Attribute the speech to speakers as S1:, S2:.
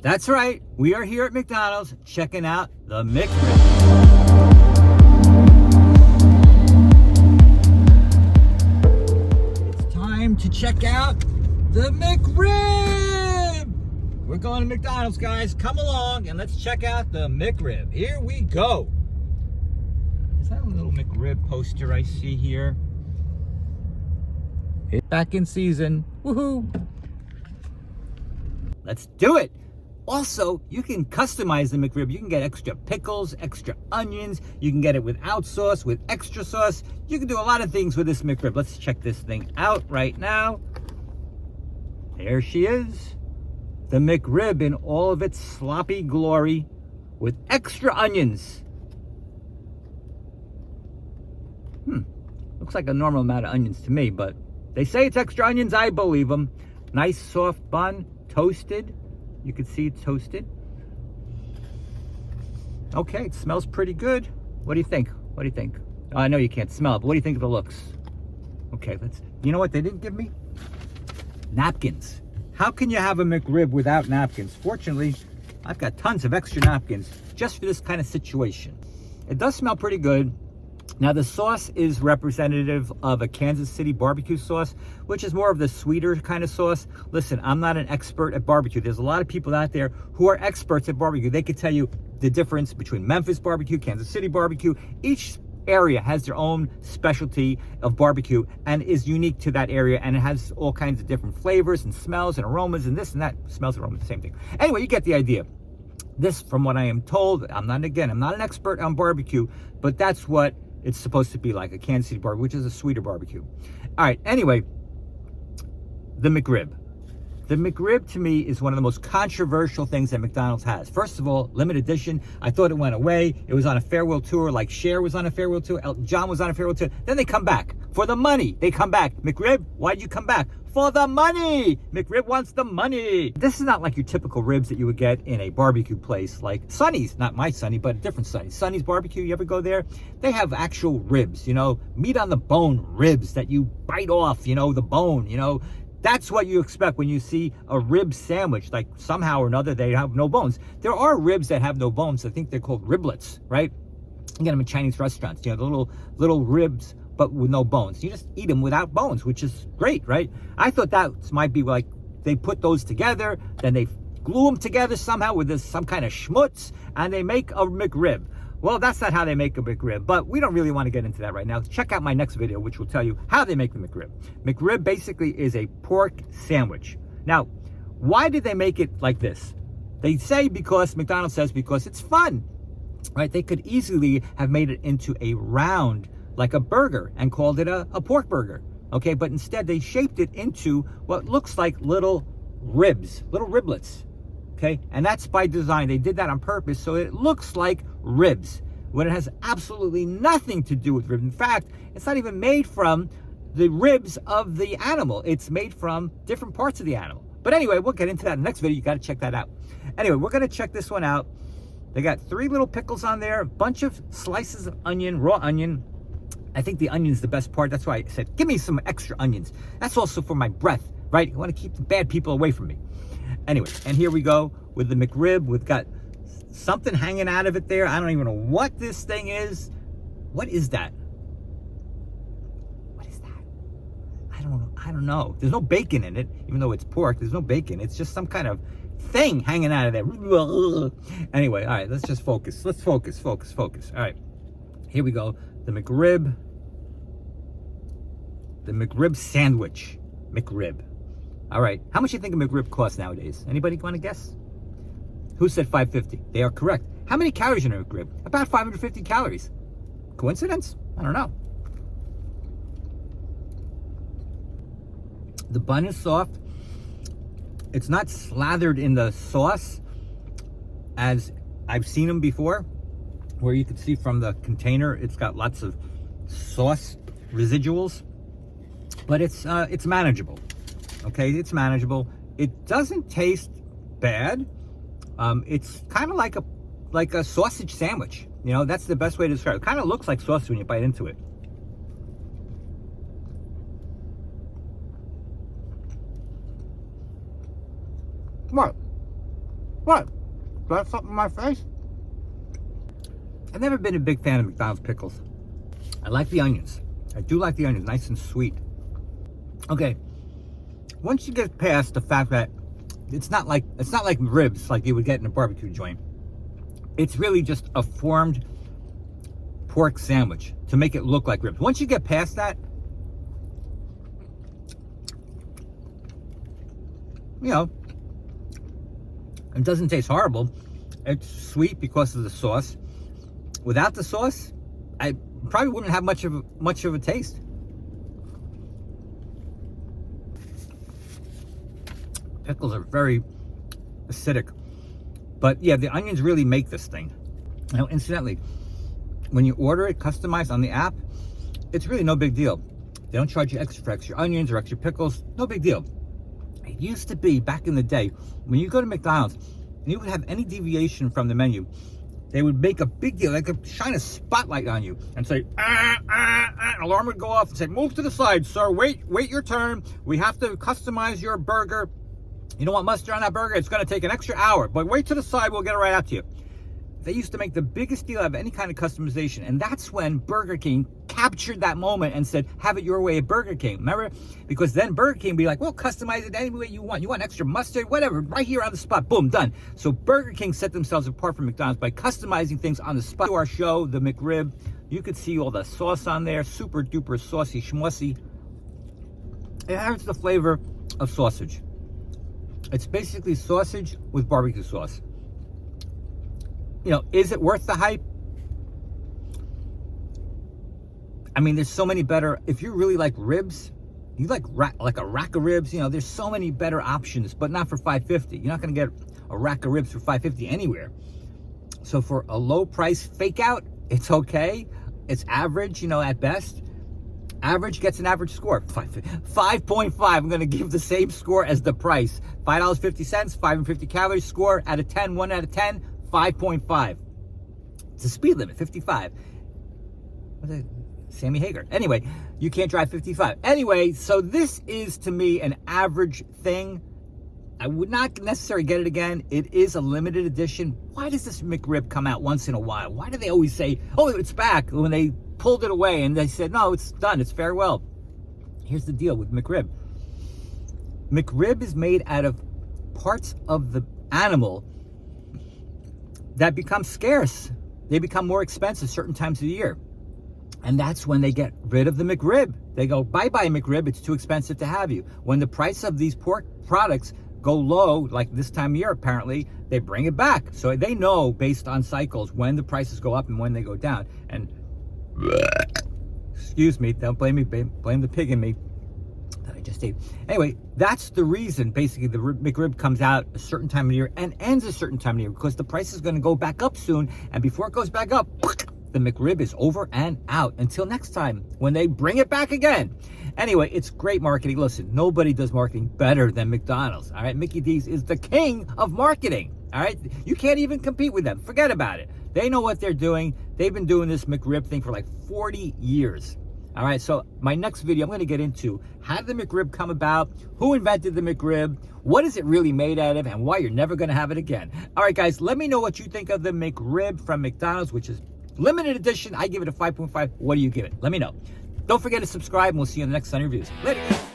S1: That's right. We are here at McDonald's checking out the McRIB. It's time to check out the McRIB. We're going to McDonald's, guys. Come along and let's check out the McRIB. Here we go. Is that a little McRIB poster I see here? It's back in season. Woohoo! Let's do it. Also, you can customize the McRIB. You can get extra pickles, extra onions. You can get it without sauce, with extra sauce. You can do a lot of things with this McRIB. Let's check this thing out right now. There she is. The McRIB in all of its sloppy glory with extra onions. Looks like a normal amount of onions to me, but they say it's extra onions. I believe them. Nice soft bun, toasted. You can see it's toasted. Okay, it smells pretty good. What do you think? What do you think? Oh, I know you can't smell it, but what do you think of the looks? Okay, you know what they didn't give me? Napkins. How can you have a McRIB without napkins? Fortunately, I've got tons of extra napkins just for this kind of situation. It does smell pretty good. Now, the sauce is representative of a Kansas City barbecue sauce, which is more of the sweeter kind of sauce. Listen, I'm not an expert at barbecue. There's a lot of people out there who are experts at barbecue. They could tell you the difference between Memphis barbecue, Kansas City barbecue. Each area has their own specialty of barbecue and is unique to that area, and it has all kinds of different flavors and smells and aromas and this and that. Smells and aromas, the same thing. Anyway, you get the idea. This, from what I am told, I'm not an expert on barbecue, but that's what it's supposed to be like, a Kansas City barbecue, which is a sweeter barbecue. All right, anyway, the McRIB. The McRIB, to me, is one of the most controversial things that McDonald's has. First of all, limited edition. I thought it went away. It was on a farewell tour, like Cher was on a farewell tour, Elton John was on a farewell tour. Then they come back. For the money, they come back. McRIB, why'd you come back? For the money! McRIB wants the money. This is not like your typical ribs that you would get in a barbecue place like Sonny's. Not my Sonny, but a different Sonny. Sonny's Barbecue, you ever go there? They have actual ribs, meat on the bone ribs that you bite off, the bone, That's what you expect when you see a rib sandwich. Like, somehow or another, they have no bones. There are ribs that have no bones. I think they're called riblets, right? You get them in Chinese restaurants, the little ribs, but with no bones. You just eat them without bones, which is great, right? I thought that might be like they put those together, then they glue them together somehow with some kind of schmutz, and they make a McRIB. Well, that's not how they make a McRIB, but we don't really want to get into that right now. Check out my next video, which will tell you how they make the McRIB. McRIB basically is a pork sandwich. Now, why did they make it like this? They say McDonald's says because it's fun, right? They could easily have made it into a round, like a burger, and called it a pork burger, okay? But instead, they shaped it into what looks like little ribs, little riblets, okay? And that's by design. They did that on purpose, so it looks like ribs, when it has absolutely nothing to do with ribs. In fact, it's not even made from the ribs of the animal. It's made from different parts of the animal. But anyway, we'll get into that in the next video. You got to check that out. Anyway, we're going to check this one out. They got 3 little pickles on there, a bunch of slices of onion, raw onion. I think the onion's the best part. That's why I said, give me some extra onions. That's also for my breath, right? I want to keep the bad people away from me. Anyway, and here we go with the McRIB. We've got something hanging out of it there. I don't even know what this thing is. What is that? What is that? I don't know. There's no bacon in it, even though it's pork. There's no bacon. It's just some kind of thing hanging out of there. Anyway, all right, let's just focus. Let's focus. All right, here we go. The McRIB. The McRIB sandwich. McRIB. All right, how much do you think a McRIB costs nowadays? Anybody want to guess? Who said $5.50? They are correct. How many calories in a McRIB? About 550 calories. Coincidence? I don't know. The bun is soft. It's not slathered in the sauce as I've seen them before, where you can see from the container it's got lots of sauce residuals, but it's manageable. Okay, it's manageable. It doesn't taste bad. It's kind of like a sausage sandwich. That's the best way to describe it. It kind of looks like sausage when you bite into it. What? What? Do I have something in my face? I've never been a big fan of McDonald's pickles. I like the onions. I do like the onions, nice and sweet. Okay, once you get past the fact that it's not like ribs like you would get in a barbecue joint. It's really just a formed pork sandwich to make it look like ribs. Once you get past that, you know, it doesn't taste horrible. It's sweet because of the sauce. Without the sauce, I probably wouldn't have much of a taste. Pickles are very acidic, but yeah, the onions really make this thing. Now, incidentally, when you order it customized on the app, it's really no big deal. They don't charge you extra for extra onions or extra pickles. No big deal. It used to be back in the day when you go to McDonald's and you would have any deviation from the menu, they would make a big deal. They could shine a spotlight on you and say, an alarm would go off and say, move to the side, sir. Wait your turn. We have to customize your burger. You don't want mustard on that burger? It's going to take an extra hour, but wait to the side. We'll get it right out to you. They used to make the biggest deal out of any kind of customization, and that's when Burger King captured that moment and said, have it your way at Burger King. Remember? Because then Burger King would be like, well, customize it any way you want. You want extra mustard? Whatever. Right here on the spot. Boom, done. So Burger King set themselves apart from McDonald's by customizing things on the spot. To our show, the McRib, you could see all the sauce on there. Super duper saucy schmussy. It has the flavor of sausage. It's basically sausage with barbecue sauce. You know, is it worth the hype? I mean, there's so many better. If you really like ribs, you like a rack of ribs, you know, there's so many better options, but not for $5.50. You're not going to get a rack of ribs for $5.50 anywhere. So for a low price fake out, it's okay. It's average, you know, at best. Average gets an average score. 5.5. I'm going to give the same score as the price. $5.50, 550 calories. Score out of 10, 1 out of 10, 5.5. It's a speed limit, 55. What's it? Sammy Hagar. Anyway, you can't drive 55. Anyway, so this is to me an average thing. I would not necessarily get it again. It is a limited edition. Why does this McRib come out once in a while? Why do they always say, oh, it's back, when they pulled it away and they said, no, it's done, it's farewell? Here's the deal with McRib. McRib is made out of parts of the animal that become scarce. They become more expensive certain times of the year. And that's when they get rid of the McRib. They go, bye-bye McRib, it's too expensive to have you. When the price of these pork products go low, like this time of year apparently, they bring it back. So they know based on cycles when the prices go up and when they go down. And excuse me, don't blame me, blame the pig in me that I just ate. Anyway, that's the reason basically the McRib comes out a certain time of year and ends a certain time of year, because the price is going to go back up soon, and before it goes back up, the McRib is over and out until next time when they bring it back again. Anyway, it's great marketing. Listen, nobody does marketing better than McDonald's. All right, Mickey D's is the king of marketing. All right, you can't even compete with them. Forget about it. They know what they're doing. They've been doing this McRib thing for like 40 years. All right, so my next video, I'm going to get into how did the McRib come about, who invented the McRib, what is it really made out of, and why you're never going to have it again. All right, guys, let me know what you think of the McRib from McDonald's, which is limited edition. I give it a 5.5. What do you give it? Let me know. Don't forget to subscribe, and we'll see you in the next Sunny Reviews. Later, guys.